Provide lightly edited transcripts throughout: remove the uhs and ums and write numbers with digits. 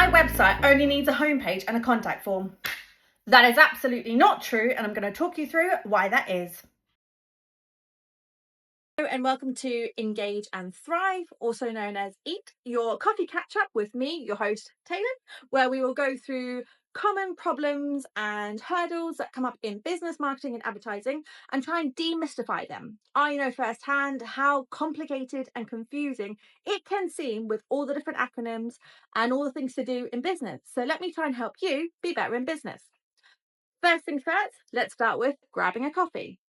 My website only needs a homepage and a contact form. That is absolutely not true, and I'm going to talk you through why that is. Hello and welcome to Engage and Thrive, also known as EAT, your coffee catch-up with me, your host, Taelon, where we will go through common problems and hurdles that come up in business, marketing and advertising and try and demystify them. I know firsthand how complicated and confusing it can seem with all the different acronyms and all the things to do in business. So let me try and help you be better in business. First things first, let's start with grabbing a coffee.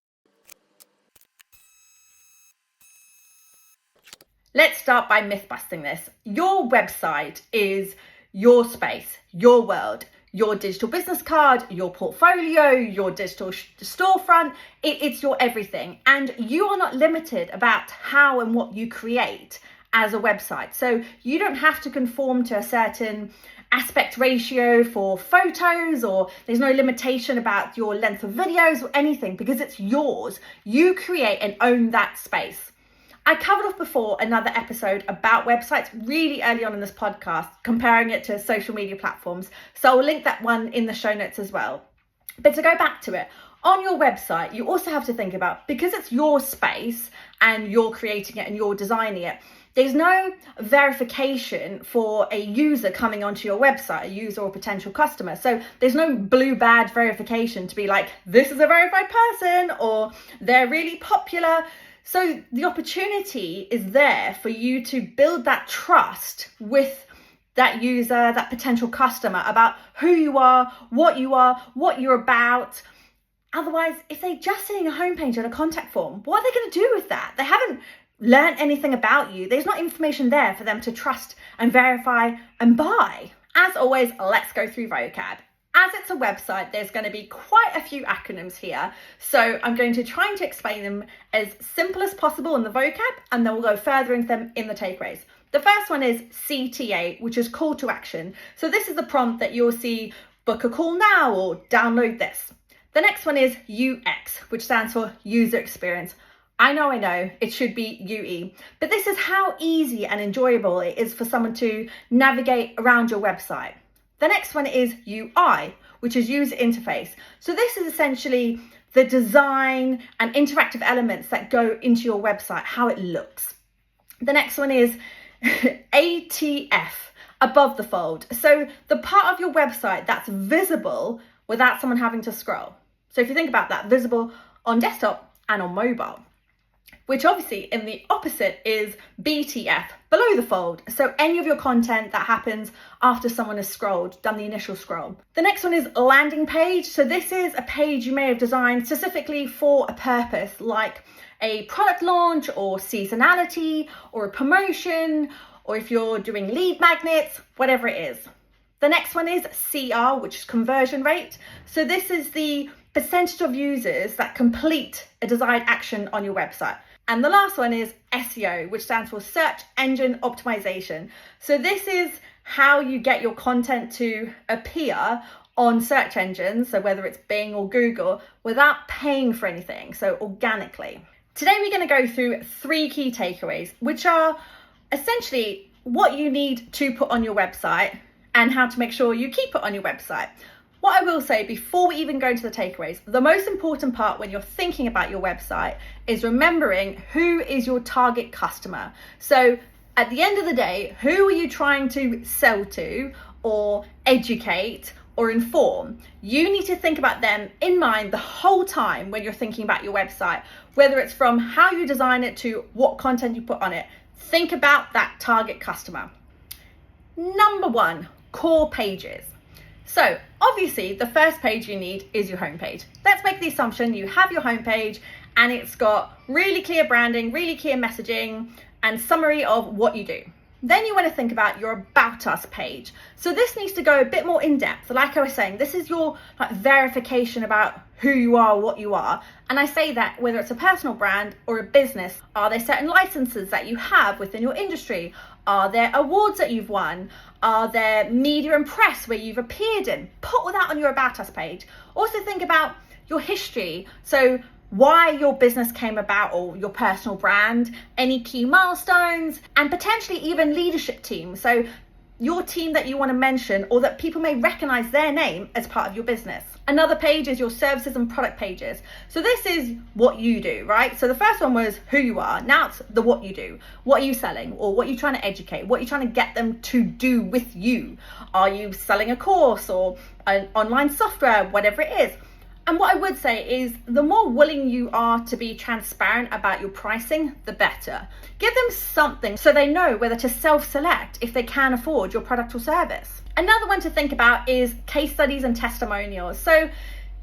Let's start by myth busting this. Your website is your space, your world, your digital business card, your portfolio, your digital storefront. It's your everything. And you are not limited about how and what you create as a website. So you don't have to conform to a certain aspect ratio for photos, or there's no limitation about your length of videos or anything, because it's yours. You create and own that space. I covered off before another episode about websites really early on in this podcast, comparing it to social media platforms. So I'll link that one in the show notes as well. But to go back to it, on your website, you also have to think about, because it's your space and you're creating it and you're designing it, there's no verification for a user coming onto your website, a user or potential customer. So there's no blue badge verification to be like, this is a verified person or they're really popular. So the opportunity is there for you to build that trust with that user, that potential customer, about who you are, what you're about. Otherwise, if they're just sitting a homepage and a contact form, what are they going to do with that? They haven't learned anything about you. There's not information there for them to trust and verify and buy. As always, let's go through vocab. As it's a website, there's going to be quite a few acronyms here. So I'm going to try and explain them as simple as possible in the vocab, and then we'll go further into them in the takeaways. The first one is CTA, which is call to action. So this is the prompt that you'll see, book a call now or download this. The next one is UX, which stands for user experience. I know, it should be UE, but this is how easy and enjoyable it is for someone to navigate around your website. The next one is UI, which is user interface. So this is essentially the design and interactive elements that go into your website, how it looks. The next one is ATF, above the fold. So the part of your website that's visible without someone having to scroll. So if you think about that, visible on desktop and on mobile, which obviously in the opposite is BTF, below the fold. So any of your content that happens after someone has scrolled, done the initial scroll. The next one is landing page. So this is a page you may have designed specifically for a purpose, like a product launch or seasonality or a promotion, or if you're doing lead magnets, whatever it is. The next one is CR, which is conversion rate. So this is the percentage of users that complete a desired action on your website. And the last one is SEO, which stands for search engine optimization. So this is how you get your content to appear on search engines, so whether it's Bing or Google, without paying for anything, so organically. Today we're going to go through 3 key takeaways, which are essentially what you need to put on your website and how to make sure you keep it on your website. What I will say before we even go into the takeaways, the most important part when you're thinking about your website is remembering who is your target customer. So at the end of the day, who are you trying to sell to or educate or inform? You need to think about them in mind the whole time when you're thinking about your website, whether it's from how you design it to what content you put on it. Think about that target customer. Number 1, core pages. So obviously the first page you need is your homepage. Let's make the assumption you have your homepage and it's got really clear branding, really clear messaging and summary of what you do. Then you want to think about your About Us page. So this needs to go a bit more in depth. Like I was saying, this is your verification about who you are, what you are. And I say that whether it's a personal brand or a business, are there certain licenses that you have within your industry? Are there awards that you've won? Are there media and press where you've appeared in? Put all that on your About Us page. Also think about your history. So why your business came about or your personal brand, any key milestones, and potentially even leadership team. So your team that you want to mention, or that people may recognize their name as part of your business. Another page is your services and product pages. So this is what you do, right? So the first one was who you are. Now it's the what you do. What are you selling, or what are you trying to educate? What are you trying to get them to do with you? Are you selling a course or an online software, whatever it is? And what I would say is the more willing you are to be transparent about your pricing, the better. Give them something so they know whether to self-select if they can afford your product or service. Another one to think about is case studies and testimonials. So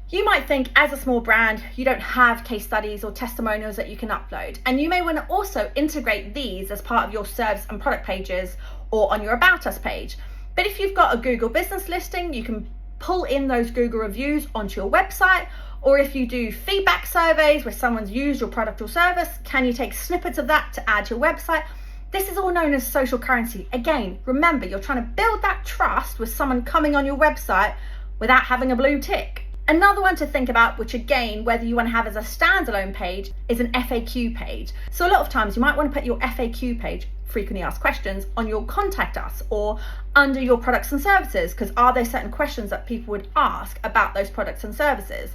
you might think as a small brand, you don't have case studies or testimonials that you can upload. And you may want to also integrate these as part of your service and product pages or on your About Us page. But if you've got a Google business listing, you can pull in those Google reviews onto your website. Or if you do feedback surveys where someone's used your product or service, can you take snippets of that to add to your website? This is all known as social currency. Again, remember, you're trying to build that trust with someone coming on your website without having a blue tick. Another one to think about, which again, whether you want to have as a standalone page, is an FAQ page. So a lot of times you might want to put your FAQ page, frequently asked questions, on your contact us or under your products and services, because are there certain questions that people would ask about those products and services?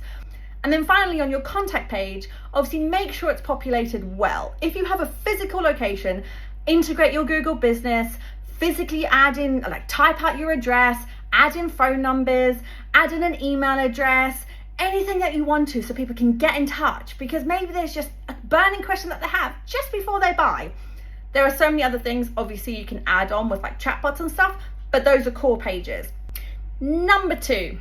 And then finally, on your contact page, obviously make sure it's populated well. If you have a physical location, integrate your Google business, physically add in, like type out your address, add in phone numbers, add in an email address, anything that you want to so people can get in touch, because maybe there's just a burning question that they have just before they buy. There are so many other things obviously you can add on with like chatbots and stuff, but those are core pages. Number 2,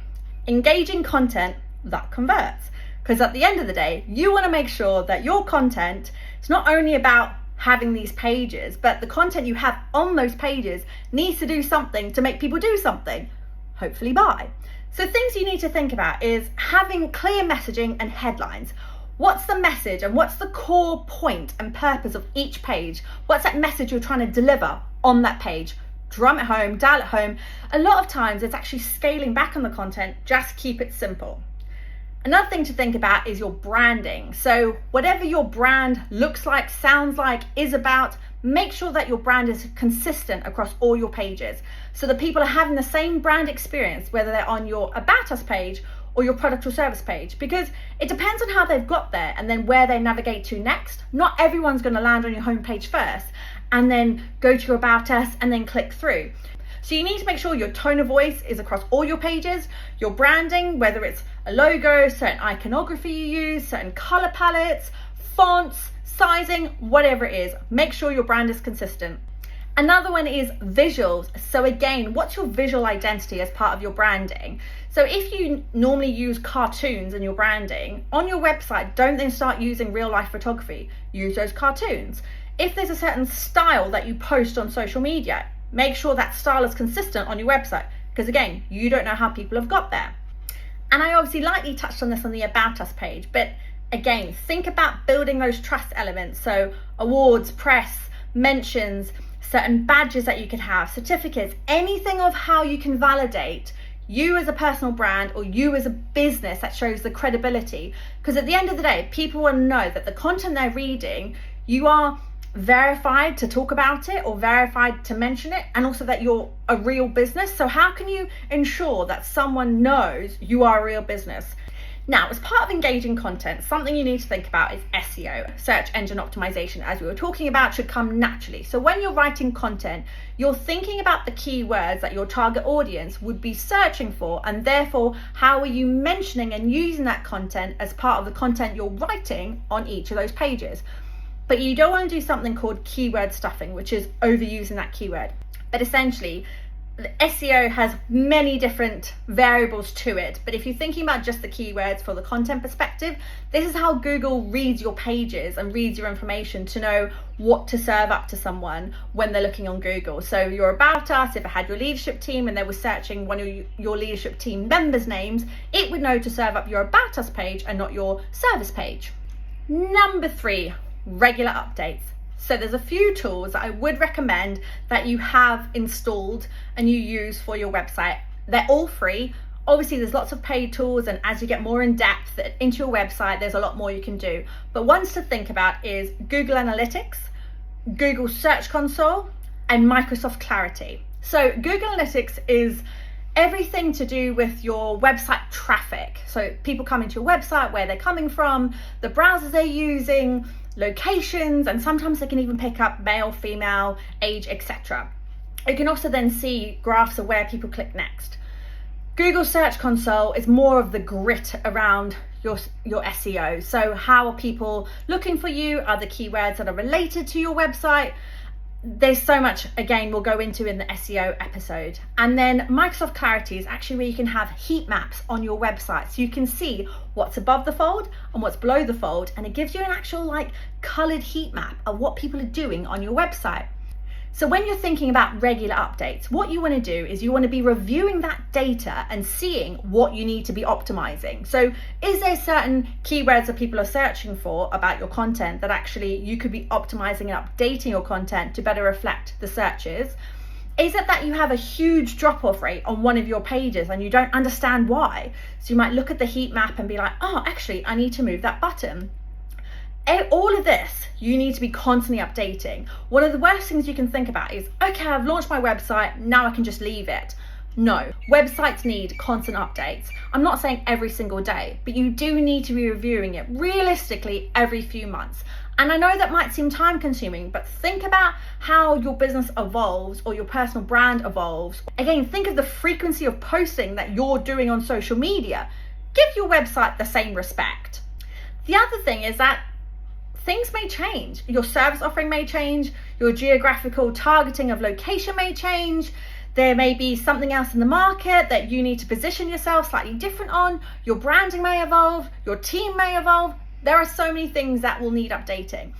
engaging content that converts. Because at the end of the day, you want to make sure that your content is not only about having these pages, but the content you have on those pages needs to do something to make people do something, hopefully buy. So things you need to think about is having clear messaging and headlines. What's the message and what's the core point and purpose of each page? What's that message you're trying to deliver on that page? Drum it home, dial it home. A lot of times it's actually scaling back on the content, just keep it simple. Another thing to think about is your branding. So whatever your brand looks like, sounds like, is about, make sure that your brand is consistent across all your pages so that people are having the same brand experience, whether they're on your About Us page or your product or service page, because it depends on how they've got there and then where they navigate to next. Not everyone's going to land on your homepage first and then go to your About Us and then click through. So you need to make sure your tone of voice is across all your pages, your branding, whether it's a logo, certain iconography you use, certain color palettes, fonts, sizing, whatever it is. Make sure your brand is consistent. Another one is visuals. So again, what's your visual identity as part of your branding? So if you normally use cartoons in your branding, on your website, don't then start using real life photography. Use those cartoons. If there's a certain style that you post on social media, make sure that style is consistent on your website, because again, you don't know how people have got there. And I obviously lightly touched on this on the About Us page, but again, think about building those trust elements. So awards, press, mentions, certain badges that you could have, certificates, anything of how you can validate you as a personal brand or you as a business that shows the credibility. Because at the end of the day, people will know that the content they're reading, you are verified to talk about it or verified to mention it, and also that you're a real business. So how can you ensure that someone knows you are a real business? Now, as part of engaging content, something you need to think about is SEO, search engine optimization, as we were talking about, should come naturally. So when you're writing content, you're thinking about the keywords that your target audience would be searching for, and therefore, how are you mentioning and using that content as part of the content you're writing on each of those pages? But you don't want to do something called keyword stuffing, which is overusing that keyword. But essentially, the SEO has many different variables to it. But if you're thinking about just the keywords for the content perspective, this is how Google reads your pages and reads your information to know what to serve up to someone when they're looking on Google. So your About Us, if it had your leadership team and they were searching one of your leadership team members' names, it would know to serve up your About Us page and not your service page. Number 3, regular updates. So there's a few tools that I would recommend that you have installed and you use for your website. They're all free. Obviously there's lots of paid tools, and as you get more in depth into your website, there's a lot more you can do. But ones to think about is Google Analytics, Google Search Console, and Microsoft Clarity. So Google Analytics is everything to do with your website traffic. So people coming to your website, where they're coming from, the browsers they're using, locations, and sometimes they can even pick up male, female, age, etc. You can also then see graphs of where people click next. Google Search Console is more of the grit around your SEO. So how are people looking for you? Are the keywords that are related to your website? There's so much, again, we'll go into in the SEO episode. And then Microsoft Clarity is actually where you can have heat maps on your website. So you can see what's above the fold and what's below the fold. And it gives you an actual like colored heat map of what people are doing on your website. So when you're thinking about regular updates, what you want to do is you want to be reviewing that data and seeing what you need to be optimizing. So is there certain keywords that people are searching for about your content that actually you could be optimizing and updating your content to better reflect the searches? Is it that you have a huge drop-off rate on one of your pages and you don't understand why? So you might look at the heat map and be like, oh, actually, I need to move that button. All of this, you need to be constantly updating. One of the worst things you can think about is, okay, I've launched my website, now I can just leave it. No, websites need constant updates. I'm not saying every single day, but you do need to be reviewing it realistically every few months. And I know that might seem time consuming, but think about how your business evolves or your personal brand evolves. Again, think of the frequency of posting that you're doing on social media. Give your website the same respect. The other thing is that things may change. Your service offering may change. Your geographical targeting of location may change. There may be something else in the market that you need to position yourself slightly different on. Your branding may evolve. Your team may evolve. There are so many things that will need updating.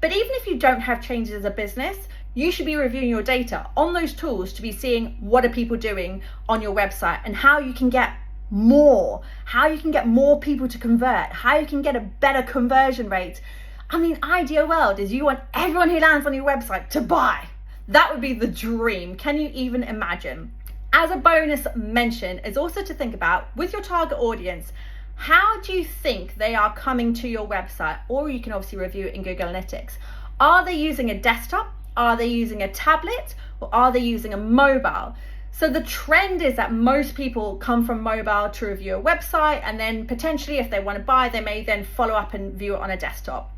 But even if you don't have changes as a business, you should be reviewing your data on those tools to be seeing what are people doing on your website and how you can get more people to convert, how you can get a better conversion rate. I mean, ideal world is you want everyone who lands on your website to buy. That would be the dream. Can you even imagine? As a bonus mention is also to think about with your target audience, how do you think they are coming to your website? Or you can obviously review it in Google Analytics. Are they using a desktop? Are they using a tablet? Or are they using a mobile? So the trend is that most people come from mobile to review a website, and then potentially if they want to buy, they may then follow up and view it on a desktop.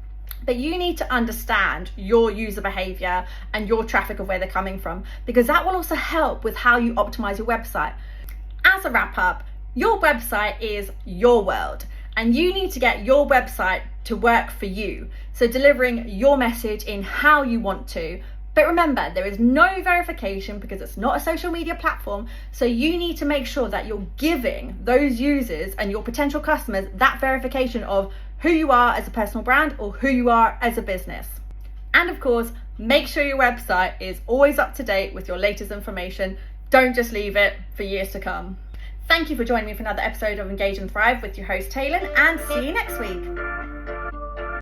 But you need to understand your user behavior and your traffic of where they're coming from, because that will also help with how you optimize your website. As a wrap up, your website is your world, and you need to get your website to work for you. So delivering your message in how you want to. But remember, there is no verification because it's not a social media platform. So you need to make sure that you're giving those users and your potential customers that verification of who you are as a personal brand or who you are as a business. And of course, make sure your website is always up to date with your latest information. Don't just leave it for years to come. Thank you for joining me for another episode of Engage and Thrive with your host Taelon, and see you next week.